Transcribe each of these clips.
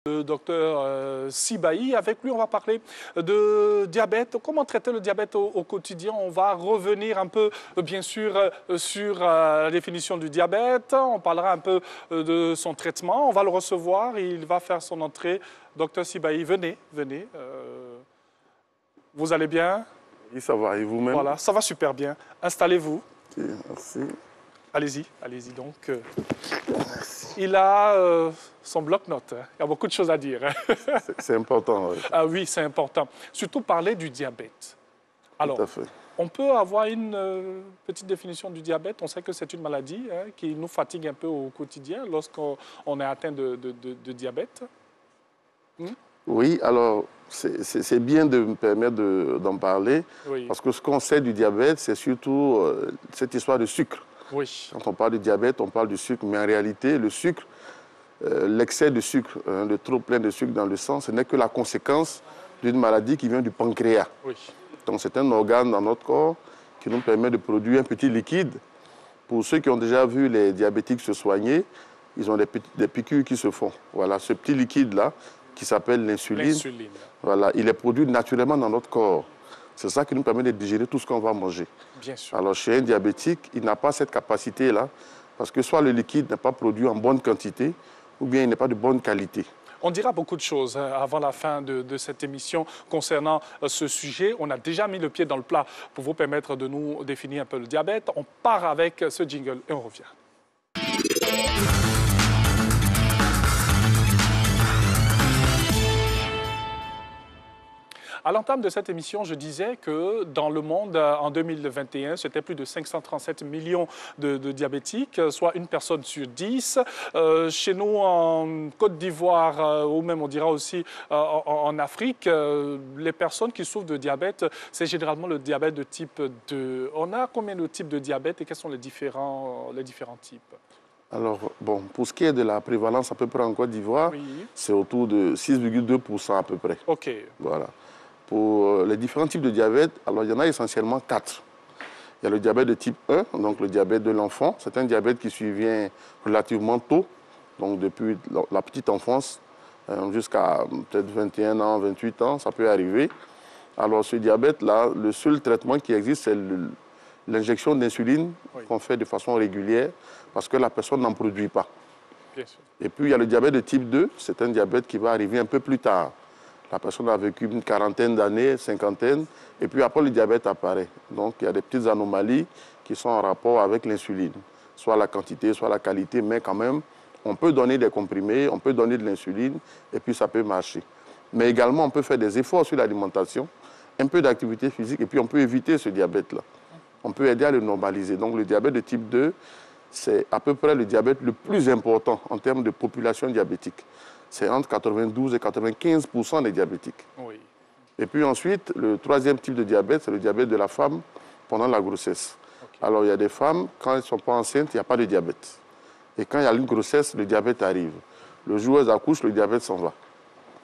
Le docteur Sibahi. Avec lui, on va parler de diabète. Comment traiter le diabète au quotidien? On va revenir un peu, bien sûr, sur la définition du diabète. On parlera un peu de son traitement. On va le recevoir. Il va faire son entrée. Docteur Sibahi, venez, venez. Vous allez bien? Oui, ça va. Et vous-même? Voilà, ça va super bien. Installez-vous. Ok, merci. Allez-y, allez-y. Donc, il a son bloc-notes. Il y a beaucoup de choses à dire. C'est important. Oui. Ah oui, c'est important. Surtout parler du diabète. Alors, Tout à fait. on peut avoir une petite définition du diabète. On sait que c'est une maladie qui nous fatigue un peu au quotidien lorsqu'on est atteint de diabète. Oui, alors, c'est bien de me permettre d'en parler. Oui. Parce que ce qu'on sait du diabète, c'est surtout cette histoire de sucre. Oui. Quand on parle de diabète, on parle du sucre. Mais en réalité, le sucre, l'excès de sucre, le trop plein de sucre dans le sang, ce n'est que la conséquence d'une maladie qui vient du pancréas. Oui. Donc c'est un organe dans notre corps qui nous permet de produire un petit liquide. Pour ceux qui ont déjà vu les diabétiques se soigner, ils ont des piqûres qui se font. Voilà, ce petit liquide-là, qui s'appelle l'insuline, voilà, il est produit naturellement dans notre corps. C'est ça qui nous permet de digérer tout ce qu'on va manger. Bien sûr. Alors chez un diabétique, il n'a pas cette capacité-là, parce que soit le liquide n'est pas produit en bonne quantité, ou bien il n'est pas de bonne qualité. On dira beaucoup de choses avant la fin de cette émission concernant ce sujet. On a déjà mis le pied dans le plat pour vous permettre de nous définir un peu le diabète. On part avec ce jingle et on revient. À l'entame de cette émission, je disais que dans le monde, en 2021, c'était plus de 537 millions de diabétiques, soit une personne sur 10. Chez nous, en Côte d'Ivoire, ou même on dira aussi en Afrique, les personnes qui souffrent de diabète, c'est généralement le diabète de type 2. On a combien de types de diabète et quels sont les différents types? Alors, bon, pour ce qui est de la prévalence à peu près en Côte d'Ivoire, Oui. c'est autour de 6,2% à peu près. OK. Voilà. Pour les différents types de diabète, alors il y en a essentiellement 4. Il y a le diabète de type 1, donc le diabète de l'enfant. C'est un diabète qui survient relativement tôt, donc depuis la petite enfance jusqu'à peut-être 21 ans, 28 ans, ça peut arriver. Alors ce diabète-là, le seul traitement qui existe, c'est l'injection d'insuline qu'on fait de façon régulière parce que la personne n'en produit pas. Bien sûr. Et puis il y a le diabète de type 2, c'est un diabète qui va arriver un peu plus tard. La personne a vécu une quarantaine d'années, cinquantaine, et puis après le diabète apparaît. Donc il y a des petites anomalies qui sont en rapport avec l'insuline, soit la quantité, soit la qualité, mais quand même, on peut donner des comprimés, on peut donner de l'insuline, et puis ça peut marcher. Mais également, on peut faire des efforts sur l'alimentation, un peu d'activité physique, et puis on peut éviter ce diabète-là. On peut aider à le normaliser. Donc le diabète de type 2, c'est à peu près le diabète le plus important en termes de population diabétique. C'est entre 92 et 95% des diabétiques. Oui. Et puis ensuite, le troisième type de diabète, c'est le diabète de la femme pendant la grossesse. Okay. Alors il y a des femmes, quand elles ne sont pas enceintes, il n'y a pas de diabète. Et quand il y a une grossesse, le diabète arrive. Le jour où elles accouchent, le diabète s'en va.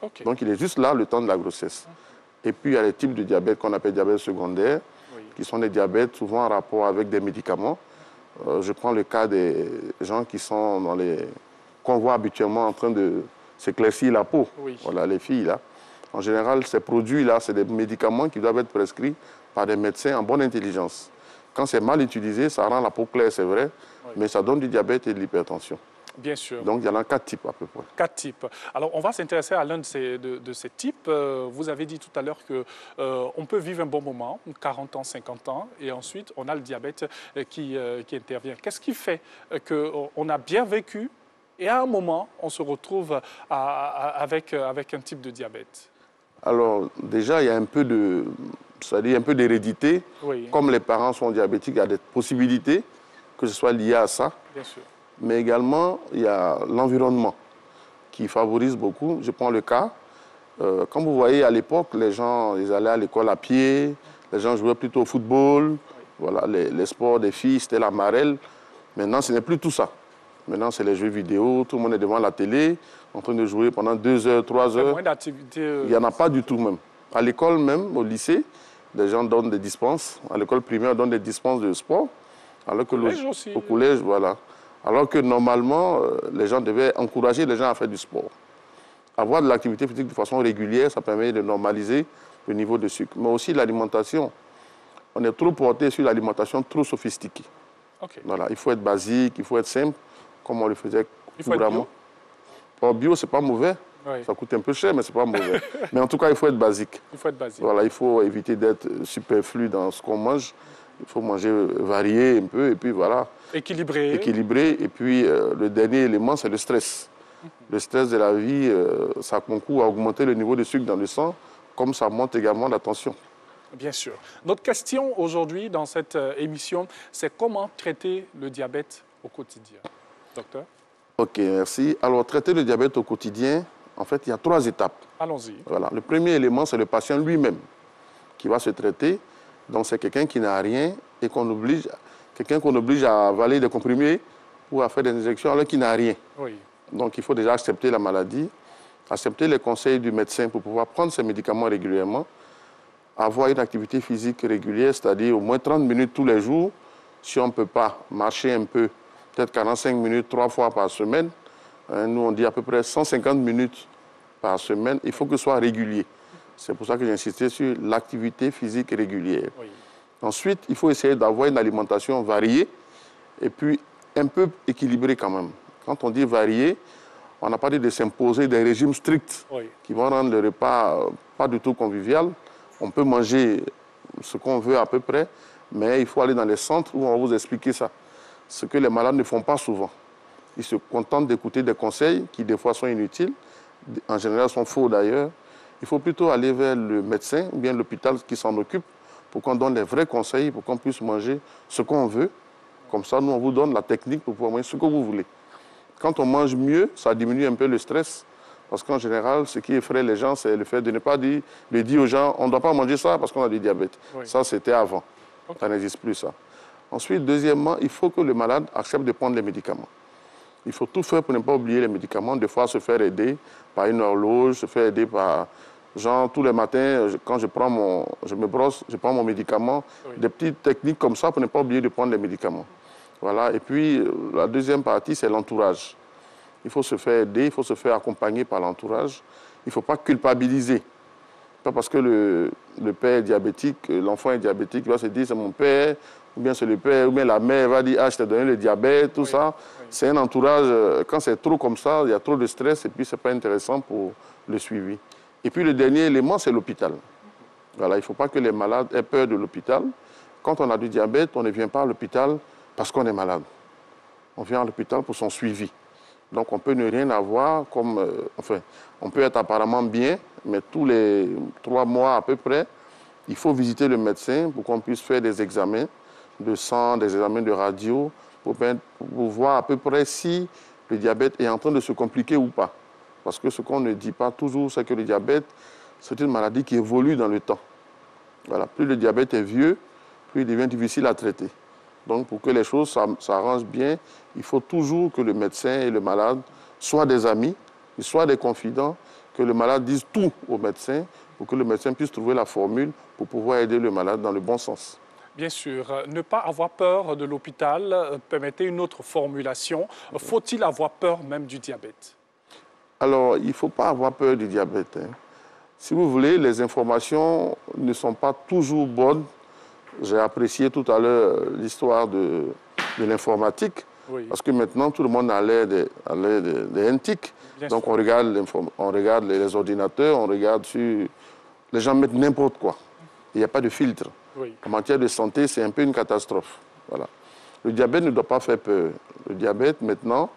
Okay. Donc il est juste là le temps de la grossesse. Et puis il y a les types de diabète qu'on appelle diabète secondaire, qui sont des diabètes souvent en rapport avec des médicaments. Je prends le cas des gens qui sont dans les... qu'on voit habituellement en train de s'éclaircir la peau. Oui. Voilà, les filles, là. En général, ces produits-là, c'est des médicaments qui doivent être prescrits par des médecins en bonne intelligence. Quand c'est mal utilisé, ça rend la peau claire, c'est vrai, mais ça donne du diabète et de l'hypertension. Bien sûr. Donc, il y en a 4 types à peu près. 4 types. Alors, on va s'intéresser à l'un de ces types. Vous avez dit tout à l'heure qu'on peut vivre un bon moment, 40 ans, 50 ans, et ensuite, on a le diabète qui intervient. Qu'est-ce qui fait qu'on a bien vécu et à un moment, on se retrouve avec un type de diabète? Alors, déjà, il y a un peu d'hérédité. Oui. Comme les parents sont diabétiques, il y a des possibilités que ce soit lié à ça. Bien sûr. Mais également, il y a l'environnement qui favorise beaucoup. Je prends le cas. Comme vous voyez, à l'époque, les gens ils allaient à l'école à pied, les gens jouaient plutôt au football. Oui. Voilà, les sports des filles, c'était la marelle. Maintenant, ce n'est plus tout ça. Maintenant, c'est les jeux vidéo, tout le monde est devant la télé, en train de jouer pendant 2 heures, 3 heures. Moins d'activité. Il n'y en a pas du tout même. À l'école même, au lycée, les gens donnent des dispenses. À l'école primaire, on donne des dispenses de sport. Alors que au collège, voilà. Alors que normalement, les gens devaient encourager les gens à faire du sport. Avoir de l'activité physique de façon régulière, ça permet de normaliser le niveau de sucre. Mais aussi l'alimentation. On est trop porté sur l'alimentation trop sophistiquée. Okay. Voilà, il faut être basique, il faut être simple, comme on le faisait couramment. Bio, bio, c'est pas mauvais. Oui. Ça coûte un peu cher, mais c'est pas mauvais. Mais en tout cas, il faut être basique. Il faut être basique. Voilà, il faut éviter d'être superflu dans ce qu'on mange. Il faut manger varié un peu, et puis voilà. Équilibré. Équilibré. Et puis, le dernier élément, c'est le stress. Le stress de la vie, ça concourt à augmenter le niveau de sucre dans le sang, comme ça monte également la tension. Bien sûr. Notre question aujourd'hui dans cette émission, c'est comment traiter le diabète au quotidien. Docteur? Ok, merci. Alors, traiter le diabète au quotidien, en fait, il y a 3 étapes. Allons-y. Voilà. Le premier élément, c'est le patient lui-même qui va se traiter. Donc, c'est quelqu'un qui n'a rien et qu'on oblige, quelqu'un qu'on oblige à avaler des comprimés ou à faire des injections alors qu'il n'a rien. Oui. Donc, il faut déjà accepter la maladie, accepter les conseils du médecin pour pouvoir prendre ses médicaments régulièrement, avoir une activité physique régulière, c'est-à-dire au moins 30 minutes tous les jours. Si on ne peut pas marcher un peu, peut-être 45 minutes 3 fois par semaine. Nous, on dit à peu près 150 minutes par semaine. Il faut que ce soit régulier. C'est pour ça que j'ai insisté sur l'activité physique régulière. Oui. Ensuite, il faut essayer d'avoir une alimentation variée et puis un peu équilibrée quand même. Quand on dit variée, on n'a pas dit de s'imposer des régimes stricts qui vont rendre le repas pas du tout convivial. On peut manger ce qu'on veut à peu près, mais il faut aller dans les centres où on va vous expliquer ça. Ce que les malades ne font pas souvent. Ils se contentent d'écouter des conseils qui, des fois, sont inutiles. En général, sont faux d'ailleurs. Il faut plutôt aller vers le médecin ou bien l'hôpital qui s'en occupe pour qu'on donne les vrais conseils, pour qu'on puisse manger ce qu'on veut. Comme ça, nous, on vous donne la technique pour pouvoir manger ce que vous voulez. Quand on mange mieux, ça diminue un peu le stress. Parce qu'en général, ce qui effraie les gens, c'est le fait de ne pas dire aux gens on ne doit pas manger ça parce qu'on a du diabète. Oui. Ça, c'était avant. Okay. Ça n'existe plus, ça. Ensuite, deuxièmement, il faut que le malade accepte de prendre les médicaments. Il faut tout faire pour ne pas oublier les médicaments. Des fois, se faire aider par une horloge, se faire aider par... Genre, tous les matins, quand je me brosse, je prends mon médicament. Oui. Des petites techniques comme ça pour ne pas oublier de prendre les médicaments. Voilà. Et puis, la deuxième partie, c'est l'entourage. Il faut se faire aider, il faut se faire accompagner par l'entourage. Il ne faut pas culpabiliser. Pas parce que le père est diabétique, l'enfant est diabétique, il va se dire c'est mon père, ou bien c'est le père, ou bien la mère va dire ah, je t'ai donné le diabète, tout ça. Oui. C'est un entourage, quand c'est trop comme ça, il y a trop de stress et puis ce n'est pas intéressant pour le suivi. Et puis le dernier élément, c'est l'hôpital. Voilà, il ne faut pas que les malades aient peur de l'hôpital. Quand on a du diabète, on ne vient pas à l'hôpital parce qu'on est malade. On vient à l'hôpital pour son suivi. Donc on peut ne rien avoir comme... enfin, on peut être apparemment bien, mais tous les 3 mois à peu près, il faut visiter le médecin pour qu'on puisse faire des examens de sang, des examens de radio, pour voir à peu près si le diabète est en train de se compliquer ou pas. Parce que ce qu'on ne dit pas toujours, c'est que le diabète, c'est une maladie qui évolue dans le temps. Voilà. Plus le diabète est vieux, plus il devient difficile à traiter. Donc, pour que les choses s'arrangent bien, il faut toujours que le médecin et le malade soient des amis, soient des confidents, que le malade dise tout au médecin pour que le médecin puisse trouver la formule pour pouvoir aider le malade dans le bon sens. Bien sûr, ne pas avoir peur de l'hôpital, permettez une autre formulation. Faut-il avoir peur même du diabète? Alors, il ne faut pas avoir peur du diabète. Si vous voulez, les informations ne sont pas toujours bonnes. J'ai apprécié tout à l'heure l'histoire de l'informatique, oui. Parce que maintenant, tout le monde a l'air des NTIC. Donc, on regarde les ordinateurs, on regarde sur... Les gens mettent n'importe quoi. Il n'y a pas de filtre. Oui. En matière de santé, c'est un peu une catastrophe. Voilà. Le diabète ne doit pas faire peur. Le diabète, maintenant,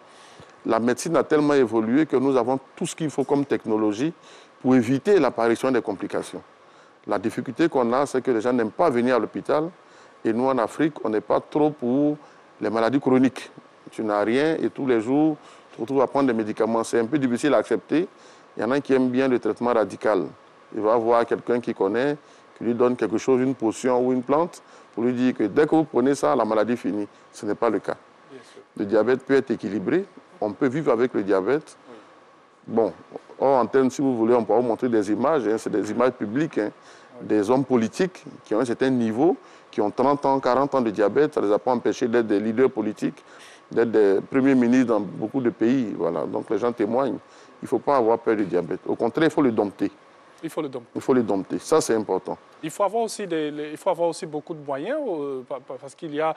la médecine a tellement évolué que nous avons tout ce qu'il faut comme technologie pour éviter l'apparition des complications. La difficulté qu'on a, c'est que les gens n'aiment pas venir à l'hôpital. Et nous, en Afrique, on n'est pas trop pour les maladies chroniques. Tu n'as rien et tous les jours, tu te retrouves à prendre des médicaments. C'est un peu difficile à accepter. Il y en a qui aiment bien le traitement radical. Il va voir quelqu'un qui connaît, qui lui donne quelque chose, une potion ou une plante, pour lui dire que dès que vous prenez ça, la maladie finit. Ce n'est pas le cas. Le diabète peut être équilibré. On peut vivre avec le diabète. Oui. Bon, hors antenne, si vous voulez, on peut vous montrer des images. C'est des images publiques. Oui. Des hommes politiques qui ont un certain niveau, qui ont 30 ans, 40 ans de diabète. Ça ne les a pas empêchés d'être des leaders politiques, d'être des premiers ministres dans beaucoup de pays. Voilà. Donc les gens témoignent. il ne faut pas avoir peur du diabète. Au contraire, il faut le dompter. Il faut le dompter. Il faut le dompter. Ça, c'est important. Il faut avoir aussi beaucoup de moyens parce qu'il y a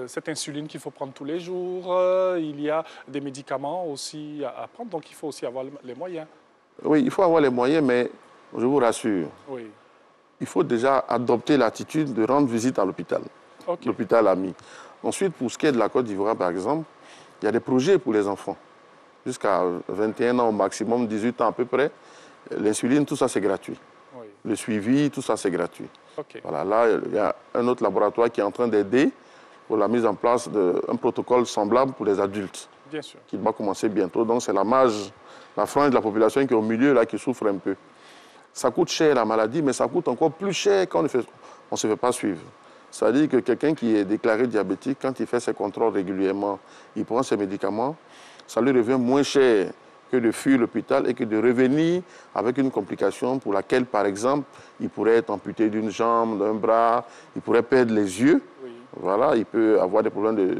cette insuline qu'il faut prendre tous les jours, il y a des médicaments aussi à prendre, donc il faut aussi avoir les moyens. Oui, il faut avoir les moyens, mais je vous rassure, oui. Il faut déjà adopter l'attitude de rendre visite à l'hôpital, l'hôpital ami. Ensuite, pour ce qui est de la Côte d'Ivoire, par exemple, il y a des projets pour les enfants. Jusqu'à 21 ans au maximum, 18 ans à peu près, l'insuline, tout ça, c'est gratuit. Oui. Le suivi, tout ça, c'est gratuit. Voilà, là, il y a un autre laboratoire qui est en train d'aider pour la mise en place d'un protocole semblable pour les adultes. Bien sûr. Qui va commencer bientôt. Donc, c'est la frange de la population qui est au milieu, là, qui souffre un peu. Ça coûte cher la maladie, mais ça coûte encore plus cher quand on ne se fait pas suivre. C'est-à-dire que quelqu'un qui est déclaré diabétique, quand il fait ses contrôles régulièrement, il prend ses médicaments, ça lui revient moins cher que de fuir l'hôpital et que de revenir avec une complication pour laquelle, par exemple, il pourrait être amputé d'une jambe, d'un bras, il pourrait perdre les yeux. Oui. Voilà, il peut avoir des problèmes de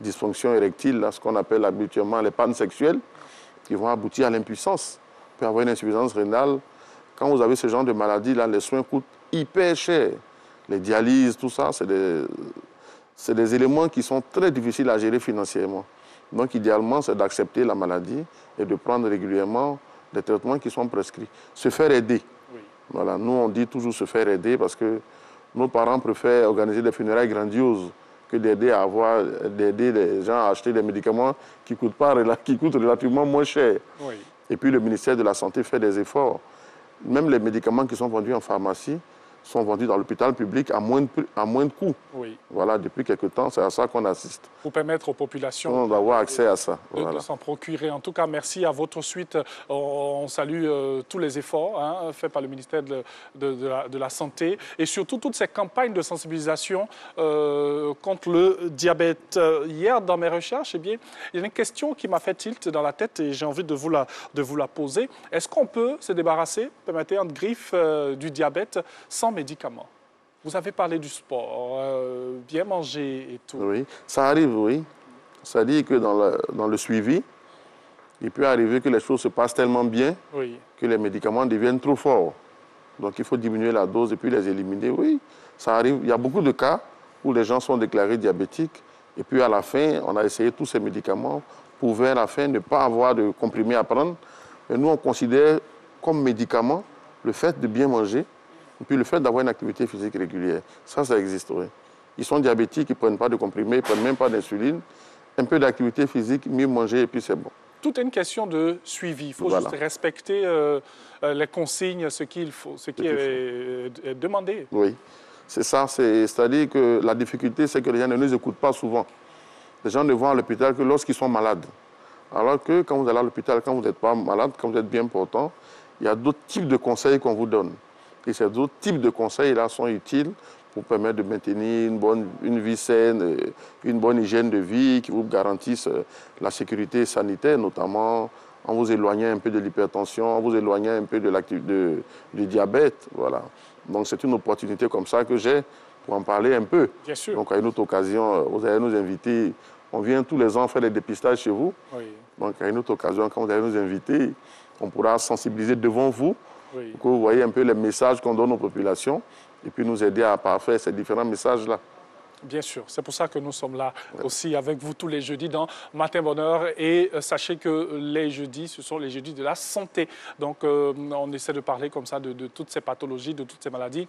dysfonction érectile, là, ce qu'on appelle habituellement les pannes sexuelles, qui vont aboutir à l'impuissance. Il peut avoir une insuffisance rénale. Quand vous avez ce genre de maladie-là, les soins coûtent hyper cher. Les dialyses, tout ça, c'est des éléments qui sont très difficiles à gérer financièrement. Donc, idéalement, c'est d'accepter la maladie et de prendre régulièrement des traitements qui sont prescrits. Se faire aider. Oui. Voilà, nous, on dit toujours se faire aider parce que nos parents préfèrent organiser des funérailles grandioses que d'aider les gens à acheter des médicaments qui coûtent relativement moins cher. Oui. Et puis, le ministère de la Santé fait des efforts. Même les médicaments qui sont vendus en pharmacie sont vendus dans l'hôpital public à moins de coût. Oui. Voilà, depuis quelque temps, c'est à ça qu'on assiste. Pour permettre aux populations d'avoir accès à ça. De s'en procurer. En tout cas, merci à votre suite. On salue tous les efforts faits par le ministère de la Santé et surtout toutes ces campagnes de sensibilisation contre le diabète. Hier, dans mes recherches, il y a une question qui m'a fait tilt dans la tête et j'ai envie de vous la poser. Est-ce qu'on peut se débarrasser, permettez, entre griffes, du diabète sans médicaments? Vous avez parlé du sport, bien manger et tout. Oui, ça arrive, oui. C'est-à-dire que dans le suivi, il peut arriver que les choses se passent tellement bien que les médicaments deviennent trop forts. Donc il faut diminuer la dose et puis les éliminer. Oui, ça arrive. Il y a beaucoup de cas où les gens sont déclarés diabétiques et puis à la fin, on a essayé tous ces médicaments pour vers la fin ne pas avoir de comprimés à prendre. Et nous, on considère comme médicament le fait de bien manger et puis le fait d'avoir une activité physique régulière. Ça existe, oui. Ils sont diabétiques, ils ne prennent pas de comprimés, ils ne prennent même pas d'insuline. Un peu d'activité physique, mieux manger et puis c'est bon. Tout est une question de suivi. Il faut juste respecter les consignes, ce qui est demandé. Oui, c'est ça. C'est-à-dire que la difficulté, c'est que les gens ne nous écoutent pas souvent. Les gens ne vont à l'hôpital que lorsqu'ils sont malades. Alors que quand vous allez à l'hôpital, quand vous n'êtes pas malade, quand vous êtes bien portant, il y a d'autres types de conseils qu'on vous donne. Et ces autres types de conseils-là sont utiles pour permettre de maintenir une vie saine, une bonne hygiène de vie qui vous garantisse la sécurité sanitaire, notamment en vous éloignant un peu de l'hypertension, en vous éloignant un peu du diabète. Voilà. Donc c'est une opportunité comme ça que j'ai pour en parler un peu. Bien sûr. Donc à une autre occasion, vous allez nous inviter. On vient tous les ans faire des dépistages chez vous. Oui. Donc à une autre occasion, quand vous allez nous inviter, on pourra sensibiliser devant vous. Oui. Pour que vous voyez un peu les messages qu'on donne aux populations et puis nous aider à parfaire ces différents messages-là. Bien sûr, c'est pour ça que nous sommes là aussi avec vous tous les jeudis dans Matin Bonheur. Et sachez que les jeudis, ce sont les jeudis de la santé. Donc, on essaie de parler comme ça de toutes ces pathologies, de toutes ces maladies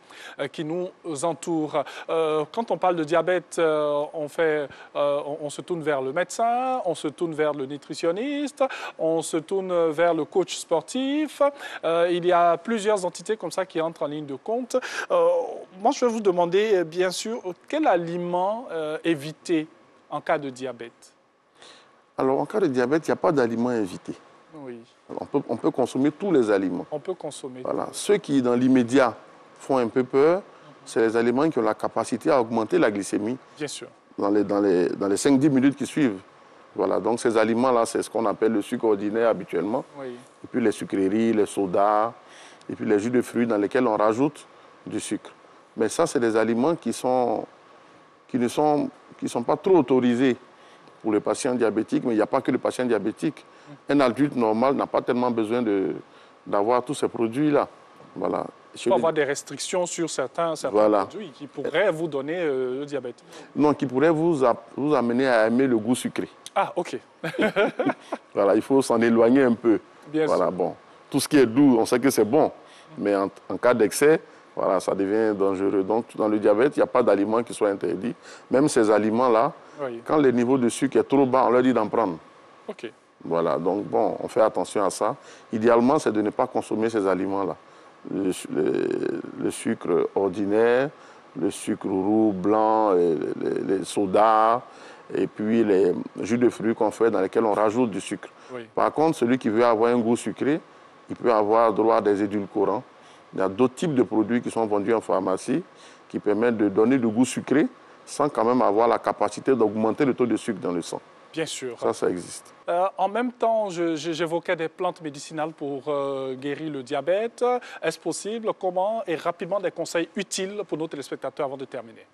qui nous entourent. Quand on parle de diabète, on se tourne vers le médecin, on se tourne vers le nutritionniste, on se tourne vers le coach sportif. Il y a plusieurs entités comme ça qui entrent en ligne de compte. Moi, je vais vous demander, bien sûr, quel aliment éviter en cas de diabète? Alors, en cas de diabète, il n'y a pas d'aliment à éviter. Oui. Alors, on peut consommer tous les aliments. On peut consommer. Voilà. Ceux qui, dans l'immédiat, font un peu peur, c'est les aliments qui ont la capacité à augmenter la glycémie. Bien sûr. Dans les 5-10 minutes qui suivent. Voilà. Donc, ces aliments-là, c'est ce qu'on appelle le sucre ordinaire habituellement. Oui. Et puis les sucreries, les sodas, et puis les jus de fruits dans lesquels on rajoute du sucre. Mais ça, c'est des aliments qui ne sont pas trop autorisés pour les patients diabétiques, mais il n'y a pas que les patients diabétiques. Un adulte normal n'a pas tellement besoin d'avoir tous ces produits-là. Voilà. Il faut avoir des restrictions sur certains produits qui pourraient vous donner le diabète. Non, qui pourraient vous amener à aimer le goût sucré. Ah, OK. Voilà, il faut s'en éloigner un peu. Bien sûr. Bon. Tout ce qui est doux, on sait que c'est bon. Mais en cas d'excès, voilà, ça devient dangereux. Donc, dans le diabète, il n'y a pas d'aliments qui soient interdits. Même ces aliments-là, quand le niveau de sucre est trop bas, on leur dit d'en prendre. OK. Voilà, donc bon, on fait attention à ça. Idéalement, c'est de ne pas consommer ces aliments-là. Le sucre ordinaire, le sucre roux, blanc, les sodas, et puis les jus de fruits qu'on fait dans lesquels on rajoute du sucre. Oui. Par contre, celui qui veut avoir un goût sucré, il peut avoir droit à des édulcorants. Il y a d'autres types de produits qui sont vendus en pharmacie qui permettent de donner du goût sucré sans quand même avoir la capacité d'augmenter le taux de sucre dans le sang. Bien sûr. Ça existe. En même temps, j'évoquais des plantes médicinales pour guérir le diabète. Est-ce possible? Comment? Et rapidement, des conseils utiles pour nos téléspectateurs avant de terminer.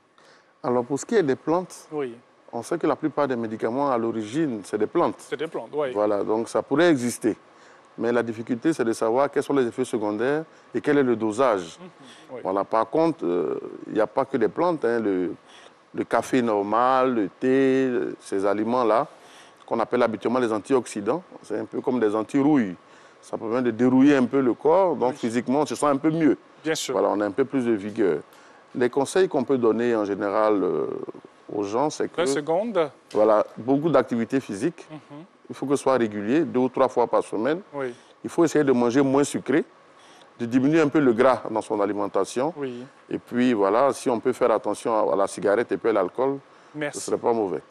Alors, pour ce qui est des plantes, oui. On sait que la plupart des médicaments, à l'origine, c'est des plantes. C'est des plantes, oui. Voilà, donc ça pourrait exister. Mais la difficulté, c'est de savoir quels sont les effets secondaires et quel est le dosage. Oui. Voilà, par contre, il n'y a pas que des plantes. Hein, le café normal, le thé, ces aliments-là, qu'on appelle habituellement les antioxydants, c'est un peu comme des anti-rouilles. Ça permet de dérouiller un peu le corps, donc physiquement, on se sent un peu mieux. Bien sûr. Voilà, on a un peu plus de vigueur. Les conseils qu'on peut donner en général aux gens, c'est que... 2 secondes. Voilà, beaucoup d'activités physiques. Il faut que ce soit régulier, 2 ou 3 fois par semaine. Oui. Il faut essayer de manger moins sucré, de diminuer un peu le gras dans son alimentation. Oui. Et puis voilà, si on peut faire attention à la cigarette et puis à l'alcool, ce ne serait pas mauvais.